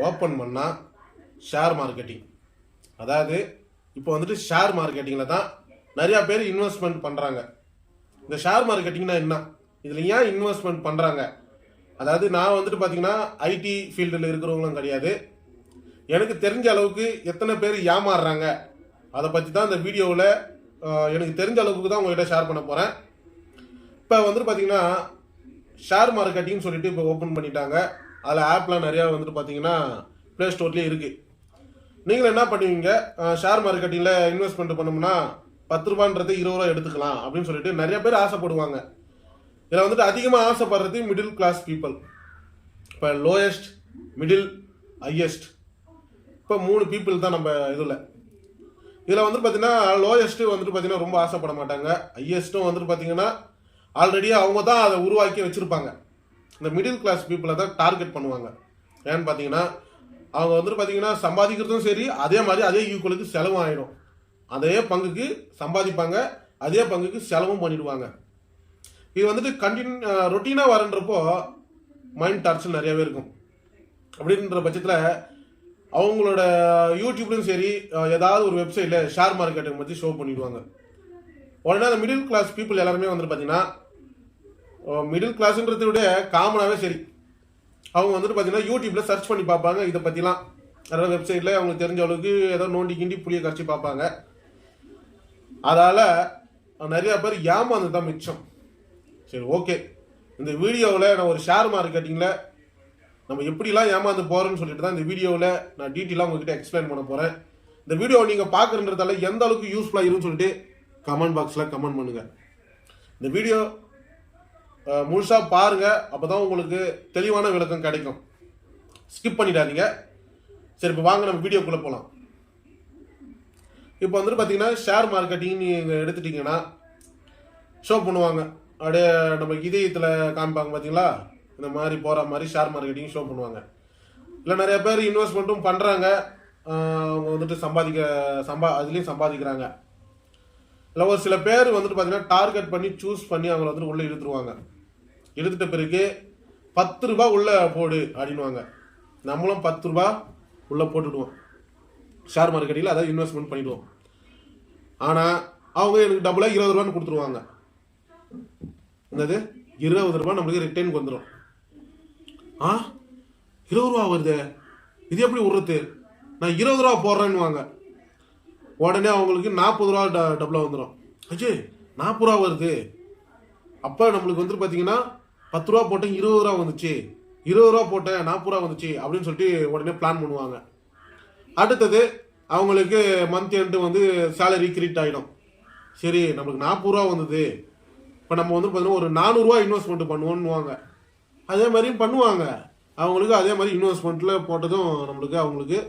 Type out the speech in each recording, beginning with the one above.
Open பண்ணால் share marketing. அதாவது இப்போ வந்துட்டு ஷேர் மார்க்கெட்டிங்கில் தான் நிறையா பேர் இன்வெஸ்ட்மெண்ட் பண்ணுறாங்க. இந்த ஷேர் மார்க்கெட்டிங்னா என்ன, இதில் ஏன் இன்வெஸ்ட்மெண்ட் பண்ணுறாங்க? அதாவது நான் வந்துட்டு பார்த்தீங்கன்னா ஐடி ஃபீல்டில் இருக்கிறவங்களும் கிடையாது. எனக்கு தெரிஞ்ச அளவுக்கு எத்தனை பேர் ஏமாறுறாங்க அதை பற்றி தான் இந்த வீடியோவில் எனக்கு தெரிஞ்ச அளவுக்கு தான் உங்கள்கிட்ட ஷேர் பண்ண போகிறேன். இப்போ வந்துட்டு பார்த்தீங்கன்னா ஷேர் மார்க்கெட்டிங்னு சொல்லிட்டு இப்போ ஓப்பன் பண்ணிட்டாங்க. அதில் ஆப்லாம் நிறையா வந்துட்டு பார்த்தீங்கன்னா ப்ளே ஸ்டோர்லேயே இருக்குது. நீங்களும் என்ன பண்ணுவீங்க, ஷேர் மார்க்கெட்டிங்கில் இன்வெஸ்ட்மெண்ட் பண்ணோம்னா 10 ரூபான்றது 20 ரூபா எடுத்துக்கலாம் அப்படின்னு சொல்லிட்டு நிறைய பேர் ஆசைப்படுவாங்க. இதில் வந்துட்டு அதிகமாக ஆசைப்படுறது மிடில் கிளாஸ் பீப்புள். இப்போ லோயஸ்ட், மிடில், ஹையஸ்ட், இப்போ 3 பீப்புள் தான் நம்ம இதில் வந்துட்டு பார்த்தீங்கன்னா லோயஸ்ட்டு வந்துட்டு பார்த்தீங்கன்னா ரொம்ப ஆசைப்பட மாட்டாங்க. ஹையஸ்ட்டும் வந்துட்டு பார்த்தீங்கன்னா ஆல்ரெடி அவங்க தான் அதை உருவாக்கி வச்சுருப்பாங்க. இந்த மிடில் கிளாஸ் பீப்புளை தான் டார்கெட் பண்ணுவாங்க. ஏன்னு பார்த்தீங்கன்னா அவங்க வந்துட்டு பார்த்தீங்கன்னா சம்பாதிக்கிறதும் சரி, அதே மாதிரி அதே ஈக்குவலுக்கு செலவும் ஆகிடும். அதே பங்குக்கு சம்பாதிப்பாங்க, அதே பங்குக்கு செலவும் பண்ணிடுவாங்க. இது வந்துட்டு ரொட்டீனாக வரன்றப்போ மைண்ட் டார்ச்சர் நிறையாவே இருக்கும். அப்படின்ற பட்சத்தில் அவங்களோட யூடியூப்லையும் சரி ஏதாவது ஒரு வெப்சைட்டில் ஷேர் மார்க்கெட்டை பற்றி ஷோ பண்ணிடுவாங்க. உடனே அந்த மிடில் கிளாஸ் பீப்புள் எல்லாருமே வந்துட்டு பார்த்தீங்கன்னா மிடில் கிளாஸ்ன்றதை விட காமனாகவே சரி அவங்க வந்துட்டு பார்த்தீங்கன்னா யூடியூப்பில் சர்ச் பண்ணி பார்ப்பாங்க. இதை பற்றிலாம் நிறைய வெப்சைட்டில் அவங்களுக்கு தெரிஞ்ச அளவுக்கு ஏதோ நோண்டி கிண்டி புளியை கரைச்சி பார்ப்பாங்க. அதால் நிறையா பேர் ஏமாந்து தான் மிச்சம். சரி, ஓகே, இந்த வீடியோவில் நான் ஒரு ஷேர் மார்க்கெட்டிங்கில் நம்ம எப்படிலாம் ஏமாந்து போகிறோன்னு சொல்லிட்டு தான் இந்த வீடியோவில் நான் டீட்டெயிலாக உங்ககிட்ட எக்ஸ்பிளைன் பண்ண போகிறேன். இந்த வீடியோ நீங்கள் பார்க்குறன்றதால எந்த அளவுக்கு யூஸ்ஃபுல்லாக இருக்குன்னு சொல்லிட்டு கமெண்ட் பாக்ஸில் கமெண்ட் பண்ணுங்கள். இந்த வீடியோ முழுசாக பாருங்கள், அப்போ தான் உங்களுக்கு தெளிவான விளக்கம் கிடைக்கும். ஸ்கிப் பண்ணிடாதீங்க. சரி, இப்போ வாங்க நம்ம வீடியோக்குள்ளே போகலாம். இப்போ வந்துட்டு பார்த்தீங்கன்னா ஷேர் மார்க்கெட்டிங் நீங்கள் எடுத்துட்டிங்கன்னா ஷோ பண்ணுவாங்க. அப்படியே நம்ம இதயத்தில் காமிப்பாங்க பார்த்தீங்களா, இந்த மாதிரி போகிற மாதிரி ஷேர் மார்க்கெட்டிங் ஷோ பண்ணுவாங்க. இல்லை நிறைய பேர் இன்வெஸ்ட்மெண்ட்டும் பண்ணுறாங்க, அவங்க வந்துட்டு அதுலேயும் சம்பாதிக்கிறாங்க. இல்லை ஒரு சில பேர் வந்துட்டு பார்த்தீங்கன்னா டார்கெட் பண்ணி சூஸ் பண்ணி அவங்கள வந்துட்டு உள்ளே இழுத்துருவாங்க. இழுத்துட்ட பிறகு 10 ரூபா உள்ளே போடு அப்படின்வாங்க. நம்மளும் 10 ரூபா உள்ளே போட்டுடுவோம். ஷேர் மார்க்கெட்டில் அதாவது இன்வெஸ்ட்மெண்ட் பண்ணிடுவோம். ஆனால் அவங்க எனக்கு டபுளாக 20 ரூபான்னு கொடுத்துருவாங்க. என்னது 20 ரூபா நம்மளுக்கு ரிட்டர்னுக்கு வந்துடும். 20 ரூபா வருது, இது எப்படி விடுறது, நான் 20 ரூபா போடுறேன்னு. உடனே அவங்களுக்கு 40 ரூபா டபுளாக வந்துடும். அஜய் 40 ரூபா வருது, அப்போ நம்மளுக்கு வந்துட்டு பார்த்தீங்கன்னா 10 ரூபா போட்டேன் 20 ரூபா வந்துச்சு, 20 ரூபா போட்டேன் 40 ரூபா வந்துச்சு அப்படின்னு சொல்லிட்டு உடனே பிளான் பண்ணுவாங்க. அடுத்தது அவங்களுக்கு மந்த் எண்டு வந்து சேலரி கிரெடிட் ஆகிடும். சரி, நம்மளுக்கு 40 ரூபா வந்தது, இப்போ நம்ம வந்து பார்த்தீங்கன்னா ஒரு 400 ரூபா இன்வெஸ்ட்மெண்ட் பண்ணுவோன்னுவாங்க. அதே மாதிரியும் பண்ணுவாங்க. அவங்களுக்கு அதே மாதிரி இன்வெஸ்ட்மெண்ட்டில் போட்டதும் அவங்களுக்கு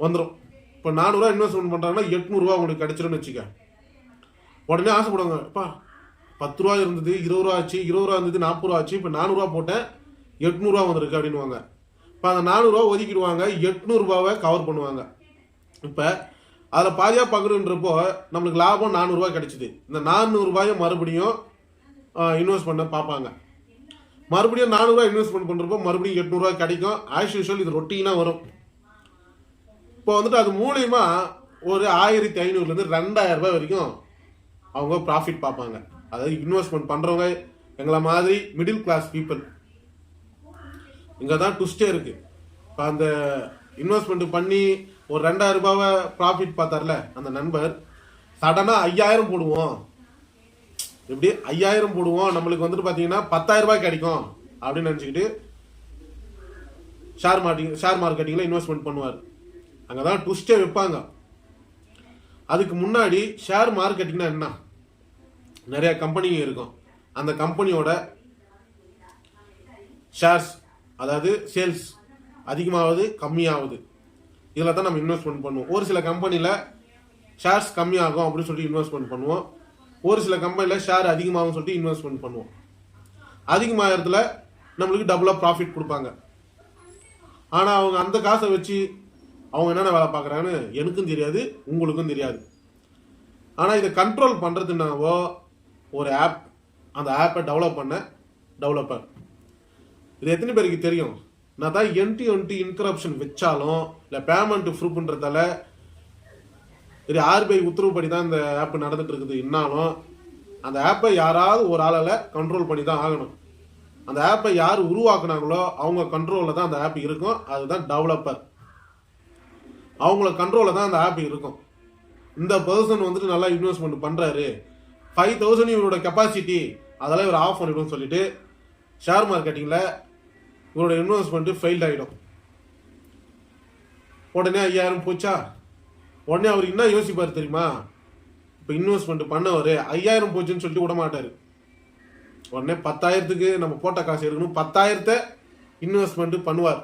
வந்துடும். இப்போ 400 ரூபா இன்வெஸ்ட்மெண்ட் பண்ணுறாங்கன்னா 800 ரூபா உங்களுக்கு கிடைச்சிரும்னு வச்சுக்க. உடனே ஆசைப்படுவாங்க, அப்பா 10 ரூபா இருந்தது 20 ரூபா ஆச்சு, 20 ரூபா இருந்தது 40 ரூபா ஆச்சு, இப்போ 400 ரூபா போட்டேன் 800 ரூபா வந்துருக்கு அப்படின்வாங்க. இப்போ அந்த 400 ரூபா ஒதுக்கிடுவாங்க, 800 ரூபாவை கவர் பண்ணுவாங்க. இப்போ அதில் பாதியாக பங்குன்றப்போ நம்மளுக்கு லாபம் 400 ரூபா கிடைச்சிது. இந்த 400 ரூபாயை மறுபடியும் இன்வெஸ்ட் பண்ண பார்ப்பாங்க. மறுபடியும் 400 ரூபா இன்வெஸ்ட்மெண்ட் பண்ணுறப்போ மறுபடியும் 800 ரூபா கிடைக்கும். ஆஸ் யூஷுவல் இது ரொட்டீனாக வரும். இப்போ வந்துட்டு அது மூலயமா ஒரு 1500லேருந்து 2000 ரூபாய் வரைக்கும் அவங்க ப்ராஃபிட் பார்ப்பாங்க. அதாவது இன்வெஸ்ட்மெண்ட் பண்ணுறவங்க எங்களை மாதிரி மிடில் கிளாஸ் பீப்புள். இங்கே தான் ட்விஸ்டே இருக்குது. இப்போ அந்த இன்வெஸ்ட்மெண்ட் பண்ணி ஒரு 2000 ரூபாவை ப்ராஃபிட் பார்த்தார்ல அந்த நண்பர், சடனாக 5000 போடுவோம், எப்படி 5000 போடுவோம், நம்மளுக்கு வந்துட்டு பார்த்தீங்கன்னா 10,000 ரூபாய் கிடைக்கும் அப்படின்னு நினச்சிக்கிட்டு ஷேர் மார்க்கெட்டிங்கில் இன்வெஸ்ட்மெண்ட் பண்ணுவார். அங்கே தான் ட்விஸ்டே வைப்பாங்க. அதுக்கு முன்னாடி ஷேர் மார்க்கெட்டிங்னா என்ன, நிறைய கம்பெனிங்க இருக்கும். அந்த கம்பெனியோட ஷேர்ஸ் அதாவது சேல்ஸ் அதிகமாகுது கம்மியாகுது, இதில் தான் நம்ம இன்வெஸ்ட்மெண்ட் பண்ணுவோம். ஒரு சில கம்பெனியில் ஷேர்ஸ் கம்மியாகும் அப்படின்னு சொல்லிட்டு இன்வெஸ்ட்மெண்ட் பண்ணுவோம். ஒரு சில கம்பெனியில் ஷேர் அதிகமாகும் சொல்லிட்டு இன்வெஸ்ட்மெண்ட் பண்ணுவோம். அதிகமாகிறதுல நம்மளுக்கு டபுளாக ப்ராஃபிட் கொடுப்பாங்க. ஆனால் அவங்க அந்த காசை வச்சு அவங்க என்னென்ன வேலை பார்க்குறாங்கன்னு எனக்கும் தெரியாது, உங்களுக்கும் தெரியாது. ஆனால் இதை கண்ட்ரோல் பண்ணுறதுனாவோ ஒரு ஆப், அந்த ஆப்பை டெவலப் பண்ண டெவலப்பர், இது எத்தனை பேருக்கு தெரியும்? நான் தான் என்டி இன்கரப்ஷன் வச்சாலும் இல்லை பேமெண்ட் ப்ரூஃப்ன்றதால இது ஆர்பிஐ உத்தரவுப்படி தான் இந்த ஆப் நடந்துட்டு இருக்குது. என்னாலும் அந்த ஆப்பை யாராவது ஒரு ஆளால் கண்ட்ரோல் பண்ணி தான் ஆகணும். அந்த ஆப்பை யார் உருவாக்குனாங்களோ அவங்க கண்ட்ரோலில் தான் அந்த ஆப் இருக்கும். அதுதான் டெவலப்பர். அவங்கள கண்ட்ரோலில் தான் அந்த ஆப் இருக்கும். இந்த பர்சன் வந்துட்டு நல்லா இன்வெஸ்ட்மெண்ட் பண்ணுறாரு, 5,000 இவரோட கெப்பாசிட்டி, அதெல்லாம் இவர் ஆஃப் பண்ணிவிடும் சொல்லிட்டு ஷேர் மார்க்கெட்டிங்கில் இவரோட இன்வெஸ்ட்மெண்ட்டு ஃபெயில்ட் ஆகிடும். உடனே 5,000 போச்சா, உடனே அவர் என்ன யோசிப்பார் தெரியுமா? இப்போ இன்வெஸ்ட்மெண்ட் பண்ணவர் 5,000 போச்சுன்னு சொல்லிட்டு விட மாட்டார். உடனே 10,000க்கு நம்ம போட்ட காசு எடுக்கணும், 10,000 இன்வெஸ்ட்மெண்ட் பண்ணுவார்.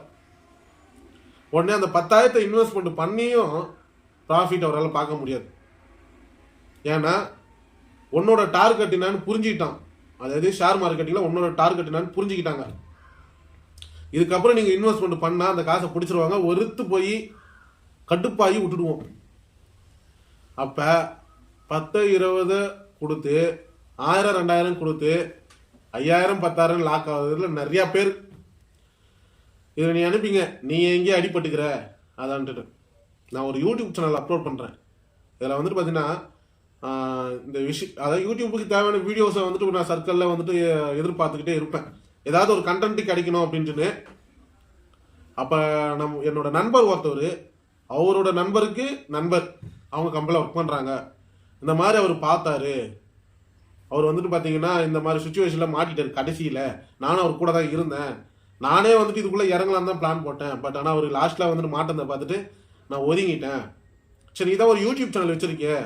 உடனே அந்த 10,000 இன்வெஸ்ட்மெண்ட் பண்ணியும் ப்ராஃபிட் அவரால் பார்க்க முடியாது. ஏன்னா உன்னோட டார்கெட் என்னன்னு புரிஞ்சுக்கிட்டான். அதாவது ஷேர் மார்க்கெட்டிங்கில் உன்னோட டார்கெட் என்னன்னு புரிஞ்சுக்கிட்டாங்க. இதுக்கப்புறம் நீங்கள் இன்வெஸ்ட்மெண்ட் பண்ணால் அந்த காசை பிடிச்சிருவாங்க. ஒருத்து போய் கட்டுப்பாகி விட்டுடுவோம். அப்போ 10, 20 கொடுத்து 1000, 2000 கொடுத்து 5,000, 10,000 லாக் ஆகுறதுல நிறையா பேர். இதில் நீ அனுப்பிங்க, நீ எங்கேயே அடிபட்டுக்கிற அதான்ட்டு. நான் ஒரு யூடியூப் சேனல் அப்லோட் பண்ணுறேன். இதில் வந்துட்டு பார்த்தீங்கன்னா இந்த விஷயம், அதாவது யூடியூப்புக்கு தேவையான வீடியோஸை வந்துட்டு நான் சர்க்கிளில் வந்துட்டு எதிர்பார்த்துக்கிட்டே இருப்பேன். ஏதாவது ஒரு கண்டென்ட் கிடைக்கணும் அப்படின்ட்டுன்னு. அப்போ என்னோட நண்பர் ஒருத்தவர், அவரோட நண்பருக்கு நண்பர், அவங்க கம்பெனியில் ஒர்க் பண்ணுறாங்க. இந்த மாதிரி அவர் பார்த்தாரு. அவர் வந்துட்டு பார்த்தீங்கன்னா இந்த மாதிரி சுச்சுவேஷனில் மாட்டிட்டார். கடைசியில் நானும் அவர் கூட தான் இருந்தேன். நானே வந்துட்டு இதுக்குள்ளே இறங்கலாம் தான் பிளான் போட்டேன். பட் ஆனால் அவர் லாஸ்ட்டில் வந்துட்டு மாட்டதை பார்த்துட்டு நான் ஒதுங்கிட்டேன். சரி, இதான் ஒரு யூடியூப் சேனல் வச்சுருக்கேன்,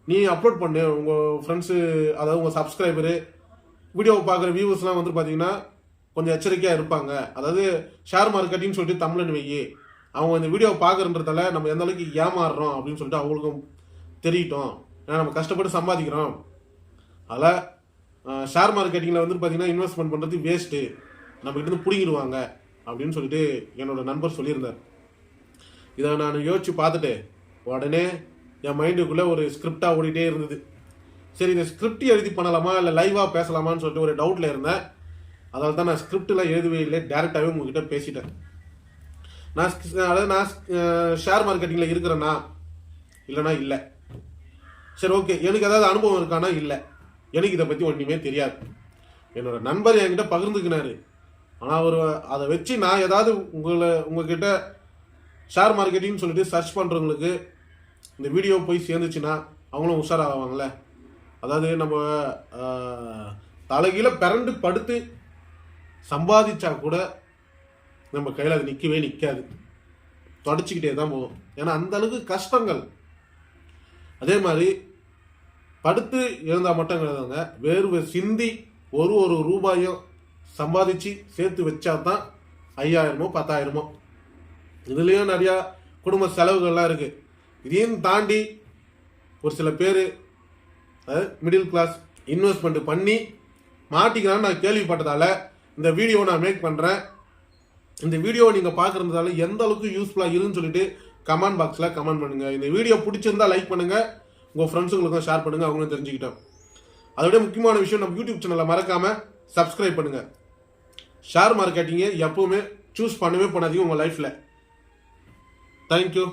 நீ அப்லோட் பண்ணு. உங்கள் ஃப்ரெண்ட்ஸு, அதாவது உங்கள் சப்ஸ்கிரைபரு, வீடியோவை பார்க்குற வியூவர்ஸ்லாம் வந்துட்டு பார்த்தீங்கன்னா கொஞ்சம் எச்சரிக்கையாக இருப்பாங்க. அதாவது ஷேர் மார்க்கெட்டின்னு சொல்லிட்டு தமிழன் வெய்யி அவங்க இந்த வீடியோவை பார்க்குறன்றதால நம்ம எந்த அளவுக்கு ஏமாறுறோம் அப்படின்னு சொல்லிட்டு அவங்களுக்கும் தெரியட்டும். ஏன்னா நம்ம கஷ்டப்பட்டு சம்பாதிக்கிறோம். அதில் ஷேர் மார்க்கெட்டிங்கில் வந்துட்டு பார்த்தீங்கன்னா இன்வெஸ்ட்மெண்ட் பண்ணுறது வேஸ்ட்டு, நம்ம கிட்ட பிடிங்கிடுவாங்க அப்படின்னு சொல்லிட்டு என்னோட நண்பர் சொல்லியிருந்தார். இதை நான் யோசிச்சு பார்த்துட்டு உடனே என் மைண்டுக்குள்ளே ஒரு ஸ்கிரிப்டாக ஓடிட்டே இருந்தது. சரி, இந்த ஸ்கிரிப்ட் எழுதி பண்ணலாமா இல்லை லைவாக பேசலாமான்னு சொல்லிட்டு ஒரு டவுட்டில் இருந்தேன். அதனால தான் நான் ஸ்கிரிப்டெலாம் எழுதவே இல்லை, டேரெக்டாகவே உங்ககிட்ட பேசிட்டேன். நான் ஷேர் மார்க்கெட்டிங்கில் இருக்கிறேன்னா இல்லைனா இல்லை. சரி, ஓகே, எனக்கு ஏதாவது அனுபவம் இருக்கானா? இல்லை, எனக்கு இதை பற்றி ஒன்றுமே தெரியாது. என்னோட நண்பர் என்கிட்ட பகிர்ந்துக்கினாரு. ஆனால் அவர் அதை வச்சு நான் ஏதாவது உங்ககிட்ட ஷேர் மார்க்கெட்டிங்னு சொல்லிட்டு சர்ச் பண்ணுறவங்களுக்கு இந்த வீடியோ போய் சேர்ந்துச்சுன்னா அவங்களும் உஷாராவாங்கள்ல. அதாவது நம்ம தலைகீழ பிறண்டு படுத்து சம்பாதிச்சா கூட நம்ம கையில் அது நிற்கவே நிற்காது, தொடச்சிக்கிட்டே தான் போகும். ஏன்னா அந்த அளவுக்கு கஷ்டங்கள். அதே மாதிரி படுத்து இருந்தால் மட்டும் கிடையாதுங்க, வேர்வை சிந்தி ஒரு ரூபாயும் சம்பாதிச்சு சேர்த்து வச்சா தான் 5,000, 10,000. இதுலேயும் நிறையா குடும்ப செலவுகள்லாம் இருக்குது. இதையும் தாண்டி ஒரு சில பேர் மிடில் கிளாஸ் இன்வெஸ்ட்மெண்ட் பண்ணி மாட்டிக்கிறான்னு நான் கேள்விப்பட்டதால இந்த வீடியோ நான் மேக் பண்ணுறேன். இந்த வீடியோவை நீங்கள் பார்க்குறதால எந்த அளவுக்கு யூஸ்ஃபுல்லாக இருக்குன்னு சொல்லிட்டு கமெண்ட் பாக்ஸில் கமெண்ட் பண்ணுங்கள். இந்த வீடியோ பிடிச்சிருந்தா லைக் பண்ணுங்கள், உங்கள் ஃப்ரெண்ட்ஸுங்களுக்கும் ஷேர் பண்ணுங்கள், அவங்களும் தெரிஞ்சுக்கிட்டோம். அதோட முக்கியமான விஷயம், நம்ம யூடியூப் சேனலை மறக்காமல் சப்ஸ்கிரைப் பண்ணுங்கள். ஷேர் மார்க்கெட்டிங்கை எப்பவுமே சூஸ் பண்ணவே பண்ணாதீங்க உங்கள் லைஃப்பில். தேங்க்யூ.